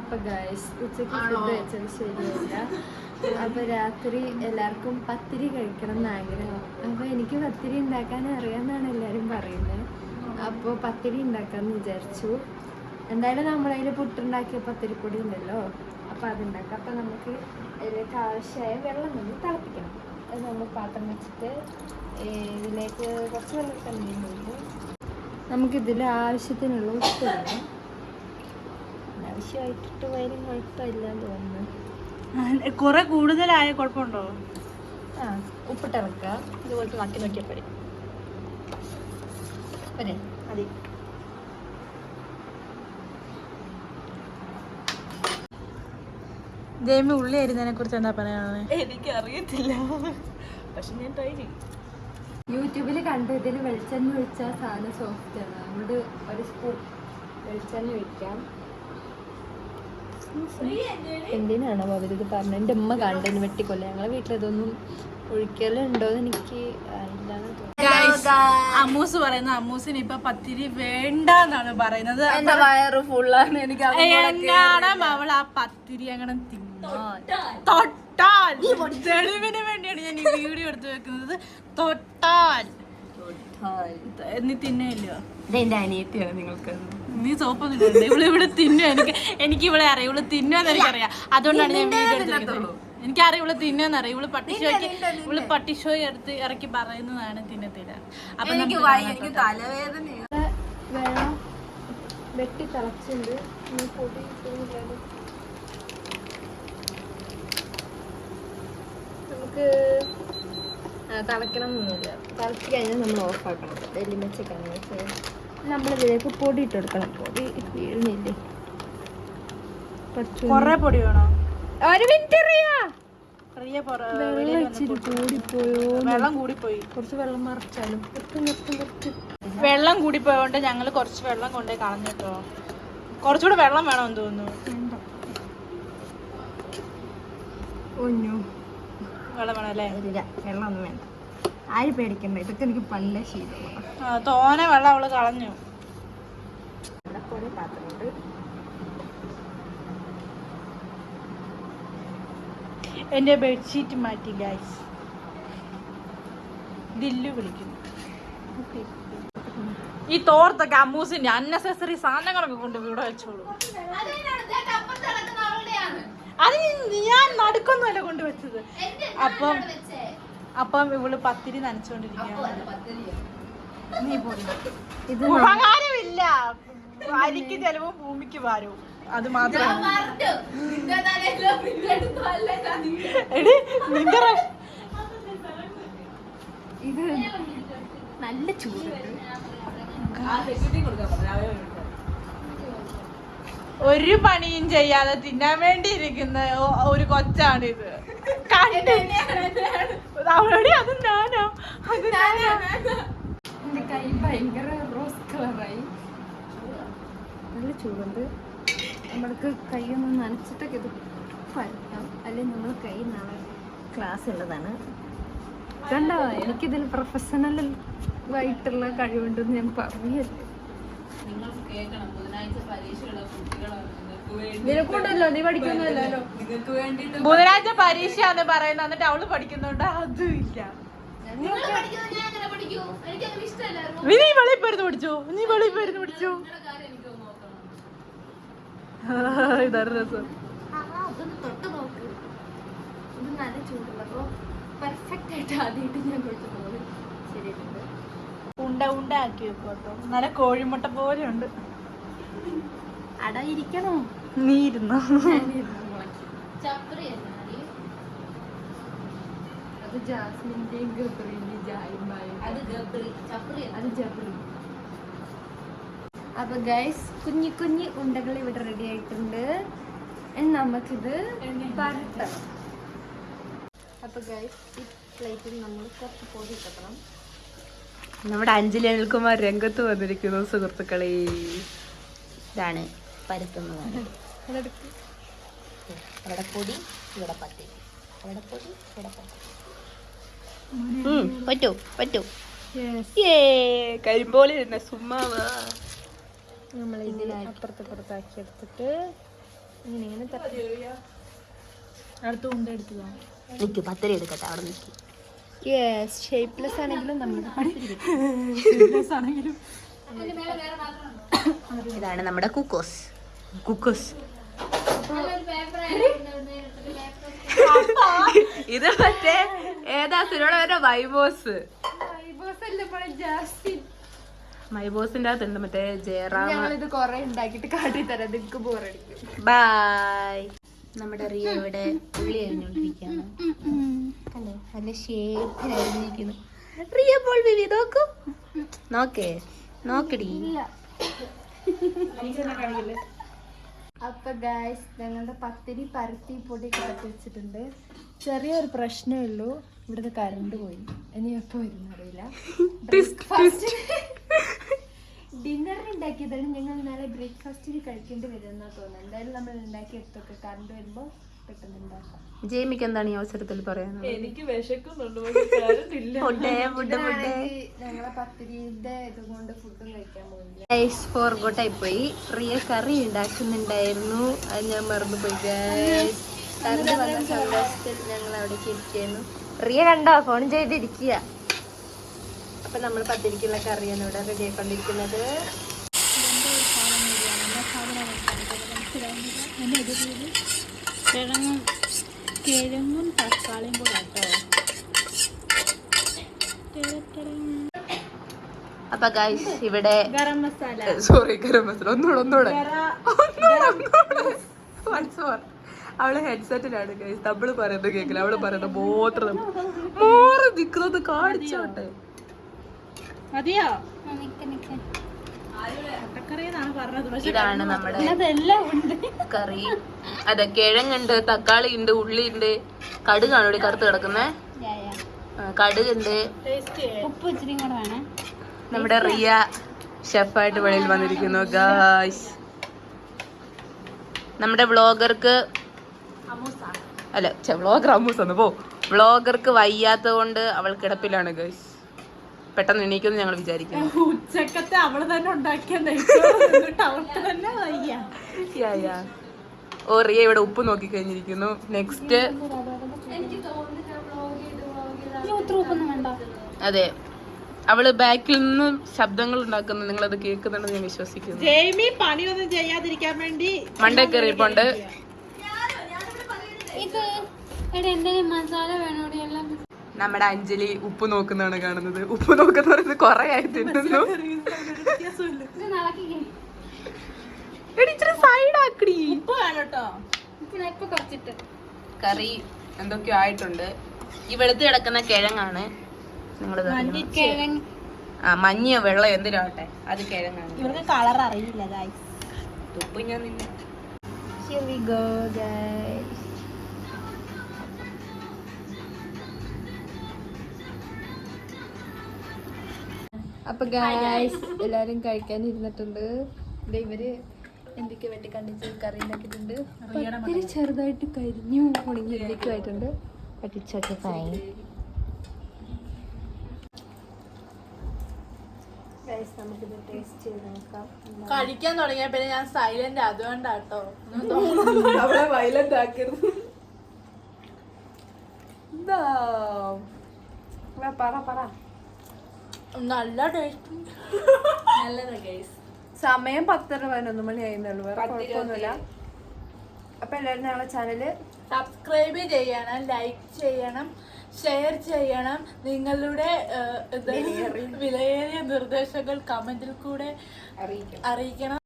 അപ്പൊ ഗൈസ് ഉച്ചക്ക് ഫുഡ് കഴിച്ചത് ശരിയല്ല. അപ്പൊ രാത്രി എല്ലാവർക്കും പത്തിരി കഴിക്കണം എന്ന് ആഗ്രഹം. അപ്പൊ എനിക്ക് പത്തിരി ഉണ്ടാക്കാൻ അറിയാമെന്നാണ് എല്ലാവരും പറയുന്നത്. അപ്പോൾ പത്തിരി ഉണ്ടാക്കാമെന്ന് വിചാരിച്ചു. എന്തായാലും നമ്മളതിൽ പുട്ടുണ്ടാക്കിയ പത്തിരിപ്പൊടി ഉണ്ടല്ലോ, അപ്പോൾ അതുണ്ടാക്കാം. അപ്പോൾ നമുക്ക് അതിലേക്ക് ആവശ്യമായ വെള്ളം നമ്മൾ തിളപ്പിക്കണം. അത് നമ്മൾ പാത്രം വെച്ചിട്ട് ഇതിലേക്ക് കുറച്ച് വെള്ളം തന്നെയുണ്ട്. നമുക്കിതിൽ ആവശ്യത്തിനുള്ള ഉപ്പ് വേണം. ആവശ്യമായിട്ടിട്ട് വരും കുഴപ്പമില്ലാന്ന് തോന്നുന്നു. കുറെ കൂടുതലായ കുഴപ്പമുണ്ടോ? ആ ഉപ്പിട്ട് ഇളക്കുക. ഇതുപോലത്തെ നക്കി നോക്കിയപ്പോഴേ അതെ മതി. ജയമി ഉള്ളി അരിഞ്ഞതിനെ കുറിച്ച് എന്താ പറയാനാണ്? എനിക്കറിയത്തില്ല, പക്ഷെ ഞാൻ ട്രൈ ചെയ്യും. യൂട്യൂബിൽ കണ്ടു ഇതിൽ വെളിച്ചെണ്ണ ഒഴിച്ചാൽ സാധനം സോഫ്റ്റ് ആണ്. അതുകൊണ്ട് ഒരു സ്പൂൺ വെളിച്ചെണ്ണ ഒഴിക്കാം. എന്തിനാണോ അവരിത് പറഞ്ഞത്? എൻ്റെ ഉമ്മ കണ്ടതിന് വെട്ടിക്കൊല്ല. ഞങ്ങളെ വീട്ടിലിതൊന്നും ഒഴിക്കലുണ്ടോന്ന് എനിക്ക് അറിയില്ലാന്ന് തോന്നുന്നു. അമ്മൂസ് പറയുന്നത് അമ്മൂസിന് ഇപ്പൊ പത്തിരി വേണ്ടെന്നാണ് പറയുന്നത്. എന്റെ വയറ് ഫുള്ളാണ്. എനിക്ക് എങ്ങാണം അവൾ ആ പത്തിരി അങ്ങനെ തൊട്ടാൽ തെളിവിന് വേണ്ടിയാണ് ഞാൻ ഈ വീഡിയോ എടുത്ത് വെക്കുന്നത്. തൊട്ടാൽ നീ തിന്നില്ലോ. ഇതെന്റെ അനിയത്തിയാണ്. നിങ്ങൾക്ക് നീ സോപ്പൊന്നും ഇല്ല. ഇവിടെ തിന്നു. എനിക്ക് ഇവിടെ അറിയാം. ഇവള് തിന്നുവെന്ന് എനിക്കറിയാം. അതുകൊണ്ടാണ് ഞാൻ വീഡിയോ എടുത്തിരിക്കുന്നത്. എനിക്കറിയാം ഇവള് തിന്നുവെന്നറിയാം. ഇവള് പട്ടിഷോ എടുത്ത് ഇറക്കി പറയുന്നതാണ് തിന്നത്തില്ല. അപ്പൊ വെള്ളം വെട്ടി തിളച്ചുണ്ട്. പൊടി നമുക്ക് തിളക്കണം എന്നൊന്നുമില്ല. തിളച്ച് കഴിഞ്ഞാൽ നമ്മൾ ഓഫാക്കണം. എല്ലിമച്ചക്കാണ്. പക്ഷേ നമ്മളിതിലേക്ക് പൊടി ഇട്ട് കൊടുക്കണം. പൊടി വീഴുന്നില്ലേ? കൊറേ പൊടി വേണോ? ഒരു മിനിറ്റ് അറിയാ. വെള്ളം ഇച്ചിരി കൂടിപ്പോയോ? വെള്ളം കൂടിപ്പോയി. കുറച്ച് വെള്ളം മറിച്ചാലും വെള്ളം കൂടിപ്പോയോണ്ട് ഞങ്ങള് കുറച്ച് വെള്ളം കൊണ്ടേ കളഞ്ഞിട്ടോ. കുറച്ചുകൂടെ വെള്ളം വേണമെന്ന് തോന്നുന്നു. വെള്ളം വേണം അല്ലേ? വെള്ളം ഒന്നും വേണ്ട. ആര് പേടിക്കണ്ട. ഇതൊക്കെ എനിക്ക് പല്ല ശീലമാണ്. തോനെ വെള്ളം അവള് കളഞ്ഞു. പാത്രമുണ്ട്. എന്റെ ബെഡ്ഷീറ്റ് മാറ്റി ഗൈസ്. ദില്ലു വിളിക്കുന്നു. ഈ തോർത്തൊക്കെ അമ്മൂസിന്റെ അന്നസസറി സാധനങ്ങളൊക്കെ കൊണ്ട് ഇവിടെ വെച്ചോളൂ. അത് ഞാൻ നടുക്കൊന്നുമല്ല കൊണ്ടുവച്ചത്. അപ്പം ഇവള് പത്തിരി നനച്ചോണ്ടിരിക്കുകയാണ്. നീ പോയി. ഇത് ഉപകാരമില്ല. അരിക്ക് ചെലവും ഭൂമിക്ക് ഭാരവും. അത് മാത്രമാണ്. ഇത് നല്ല ചൂടുണ്ട്. ഒരു പണിയും ചെയ്യാതെ തിന്നാൻ വേണ്ടി ഇരിക്കുന്ന ഒരു കൊച്ചാണിത്. അവിടെ അത് ഞാനോ? എന്റെ കൈ ഭയങ്കര റോസ് കളറായി. നല്ല ചൂടുണ്ട്. നമ്മൾക്ക് കൈയൊന്ന് നനച്ചിട്ടൊക്കെ ഇത് പരത്താം. അല്ലെങ്കിൽ നമ്മൾ കൈ നാളെ ക്ലാസ് ഉള്ളതാണ്. കണ്ടോ, എനിക്കിതിൽ പ്രൊഫഷണൽ ആയിട്ടുള്ള കഴിവുണ്ടെന്ന് ഞാൻ പറഞ്ഞല്ലേ. നിനക്കുണ്ടല്ലോ, നീ പഠിക്കുന്നല്ലോ. ബുധനാഴ്ച പരീക്ഷ എന്ന് പറയുന്നത്. എന്നിട്ട് അവള് പഠിക്കുന്നുണ്ട്. അതും ഇല്ല. നീ വെളിയിൽ പോയിരുന്നു പഠിച്ചോ? നീ വെളിയിൽ പോയിരുന്നു പഠിച്ചോ? ഇതാണ് രസം. തൊട്ട് നോക്ക്. ഇത് നല്ല ചൂടുള്ള. അപ്പൊ പെർഫെക്റ്റ് ആയിട്ട് ആദ്യമായിട്ട് ഞാൻ കൊടുക്കുന്നത് ശരിയായിട്ടുണ്ട്. ഉണ്ട ഉണ്ട ആക്കി വെക്കോട്ടോ. നല്ല കോഴിമുട്ട പോലെ ഉണ്ട്. അട ഇരിക്കണോ? നീ ഇരുന്നോ? അത് ജാസ്മിന്റെയും ഗബ്രിന്റെയും ജായിമായും. അത് ജബ്രി. അപ്പൊ ഗൈസ്, കുഞ്ഞി കുഞ്ഞി ഉണ്ടകൾ ഇവിടെ റെഡി ആയിട്ടുണ്ട്. നമുക്കിത് പരത്തണം. അപ്പൊ ഗൈസ്, ഈ പ്ലേറ്റിൽ നമ്മൾ കുറച്ച് പൊടി ഇട്ടണം. നമ്മുടെ അഞ്ജലി അനിൽകുമാർ രംഗത്ത് വന്നിരിക്കുന്നു സുഹൃത്തുക്കളെ. ഇതാണ് പരത്തുന്നത്. അവിടെ പൊടി, ഇവിടെ പത്തിരി. അവിടെ പൊടി, ഇവിടെ പത്തിരി. പറ്റൂ പറ്റൂ. കരിമ്പോലെ തന്നെ സുമ്മാവാ. നമ്മൾ ഇതിൽ അപ്പുറത്താക്കി എടുത്തിട്ട് ഇങ്ങനെ അടുത്ത് കൊണ്ടെടുത്തതാ. നിക്ക് പത്തിരി എടുക്കട്ടെ, അവിടെ നിൽക്കും. ഷേപ്പ്ലെസ് ആണെങ്കിലും നമ്മുടെ ആണെങ്കിലും ഇതാണ് നമ്മുടെ കുക്കോസ്. കുക്കോസ് ഇത് മറ്റേ ഏതാ സിനിമയുടെ പേര്? മൈബോസിന്റെ അകത്തുണ്ട് മറ്റേ ജയറാം. ഞങ്ങളിത് കൊറേ ഉണ്ടാക്കിട്ട് കാട്ടി തരാം, നിക്ക് ബോറടിക്കും. ബൈ. നമ്മുടെ റിയ ഇവിടെ ഉള്ളി അരിഞ്ഞോണ്ടിരിക്കുകയാണ്. അല്ലേ, നല്ല ഷേപ്പിലായിരിക്കുന്നു. റിയ പോൾ ബേബി നോക്കൂ, നോക്കേ, നോക്കടി. അപ്പൊ ഗായ്സ്, ഞങ്ങളുടെ പത്തിരി പരത്തി പൊടി കാട്ടി വെച്ചിട്ടുണ്ട്. ചെറിയൊരു പ്രശ്നമേ ഉള്ളൂ, ഇവിടുത്തെ കറണ്ട് പോയി. ഇനി എപ്പോ വരുന്ന അറിയില്ല. ഡിന്നറിന് ഉണ്ടാക്കിയതാണ്. ഞങ്ങൾ നാളെ ബ്രേക്ക്ഫാസ്റ്റിന് കഴിക്കേണ്ടി വരുമെന്നാ തോന്നുന്നത്. എന്തായാലും നമ്മൾ ഉണ്ടാക്കി എടുത്തൊക്കെ കറണ്ട് വരുമ്പോ പെട്ടെന്ന് ഉണ്ടാക്കാം. ജെയ്മിക്ക് എന്താണ് ഈ അവസരത്തിൽ പറയാനുള്ളത്? എനിക്ക് വിശക്കുന്നുണ്ട്. ഞങ്ങളെ പത്തിരിന്റെ ഇത് കൊണ്ട് ഫുഡും കഴിക്കാൻ പോകുന്നില്ല. ഗൈസ് ഫോർഗോട്ടായി പോയി. റിയ കറി ഉണ്ടാക്കുന്നുണ്ടായിരുന്നു, അത് ഞാൻ മറന്നുപോയി. ഗൈസ് കറണ്ട് വന്ന സന്തോഷത്തിൽ ഞങ്ങൾ അവിടേക്ക് ഇരിക്കുന്നു. റിയ കണ്ടോ, ഫോൺ ചെയ്തിരിക്കുക. അപ്പൊ നമ്മൾ പത്തിരിക്കുള്ള കറിയാണ് ഇവിടെ റെഡി ആയിക്കൊണ്ടിരിക്കുന്നത്. കിഴങ്ങും തക്കാളിയും കൂടെ അപ്പൊ ഗൈസ് ഇവിടെ ഗരം മസാല. സോറി, ഗരം മസാല. ഒന്നുകൂടെ അവള് ഹെഡ്സെറ്റിലാണ് ഗൈസ്. നമ്മള് പറയുന്നത് കേക്കില്ല, അവള് പറയുന്നത് മോറി നിക്കുന്നത് കാണിച്ചോട്ടെ. മതിയോ? ഇതാണ് നമ്മുടെ കറി. അതെ, കിഴങ്ങുണ്ട്, തക്കാളി ഉണ്ട്, ഉള്ളി ഉണ്ട്, കടുകാണ് ഇവിടെ കറുത്ത് കിടക്കുന്നേ. കടുകുണ്ട്. ഉപ്പ് ഇച്ചിരി കൂടെ വേണേ. നമ്മുടെ റിയ ഷെഫായിട്ട് വെളിയിൽ വന്നിരിക്കുന്നു ഗായ്സ്. നമ്മുടെ വ്ളോഗർക്ക് അല്ല, വ്ളോഗർ അമ്മൂസാണ്. വ്ളോഗർക്ക് വയ്യാത്തത് കൊണ്ട് അവൾ കിടപ്പിലാണ് ഗായ്സ്. പെട്ടെന്ന് എണീക്കുന്നു ഞങ്ങൾ വിചാരിക്കുന്നു. ഉച്ചക്കത്തെ അവള് തന്നെ ഉണ്ടാക്കിയ തന്നെ വയ്യ. ഓ, റിയ ഇവിടെ ഉപ്പ് നോക്കി കഴിഞ്ഞിരിക്കുന്നു. നെക്സ്റ്റ് അതെ, അവള് ബാക്കിൽ നിന്നും ശബ്ദങ്ങൾ ഉണ്ടാക്കുന്നു. നിങ്ങളത് കേൾക്കുന്നുണ്ടെന്ന് ഞാൻ വിശ്വസിക്കുന്നു. ജെയ്മി പണിയൊന്നും ചെയ്യാതിരിക്കാൻ വേണ്ടി മണ്ടേ കയറിപ്പോണ്ട്. മസാല വേണോടി എല്ലാം. നമ്മുടെ അഞ്ജലി ഉപ്പ് നോക്കുന്നതാണ് കാണുന്നത്. ഉപ്പ് നോക്കുന്ന പറയുന്നത് കൊറേ ആയി തിന്നുന്നു. ഉപ്പ് വേണോട്ടോ. കറി എന്തൊക്കെയോ ആയിട്ടുണ്ട്. ഈ വെളുത്ത് കിടക്കുന്ന കിഴങ്ങാണ്. നിങ്ങള് മഞ്ഞയോ വെള്ളം എന്തിനാവട്ടെ, അത് കിഴങ്ങാണ്. ഇവർക്ക് കളർ അറിയില്ല ഗൈസ്. ഉപ്പ് ഞാൻ നിന്നെ. Here we go, guys. അപ്പൊ ഗായ്സ് എല്ലാരും കഴിക്കാൻ ഇരുന്നിട്ടുണ്ട്. ഇവര് എന്തൊക്കെ വെട്ടി കണ്ടിച്ച് കറി ഉണ്ടാക്കിയിട്ടുണ്ട്. പത്തിരി ചെറുതായിട്ട് കരിഞ്ഞു ഉണങ്ങി എന്തൊക്കെയായിട്ടുണ്ട്. പറ്റിച്ചൊക്കെ കഴിഞ്ഞു. നമുക്കിത് ടേസ്റ്റ് ചെയ്ത് നോക്കാം. കഴിക്കാൻ തുടങ്ങിയ പിന്നെ ഞാൻ സൈലന്റ്, അതുകൊണ്ടാട്ടോ. അവളെ വയലന്റ് ആക്കരുത്. പറ. നല്ല ടേസ്റ്റ്. നല്ലതാ ഗൈസ്. സമയം 10:11 മണി ആയിരുന്നുള്ളൂ. വേറെ കുഴപ്പമൊന്നുമില്ല. അപ്പൊ എല്ലാവരും ഞങ്ങളെ ചാനല് സബ്സ്ക്രൈബ് ചെയ്യണം, ലൈക്ക് ചെയ്യണം, ഷെയർ ചെയ്യണം. നിങ്ങളുടെ വിലയേറിയ നിർദ്ദേശങ്ങൾ കമന്റിൽ കൂടെ അറിയിക്കണം.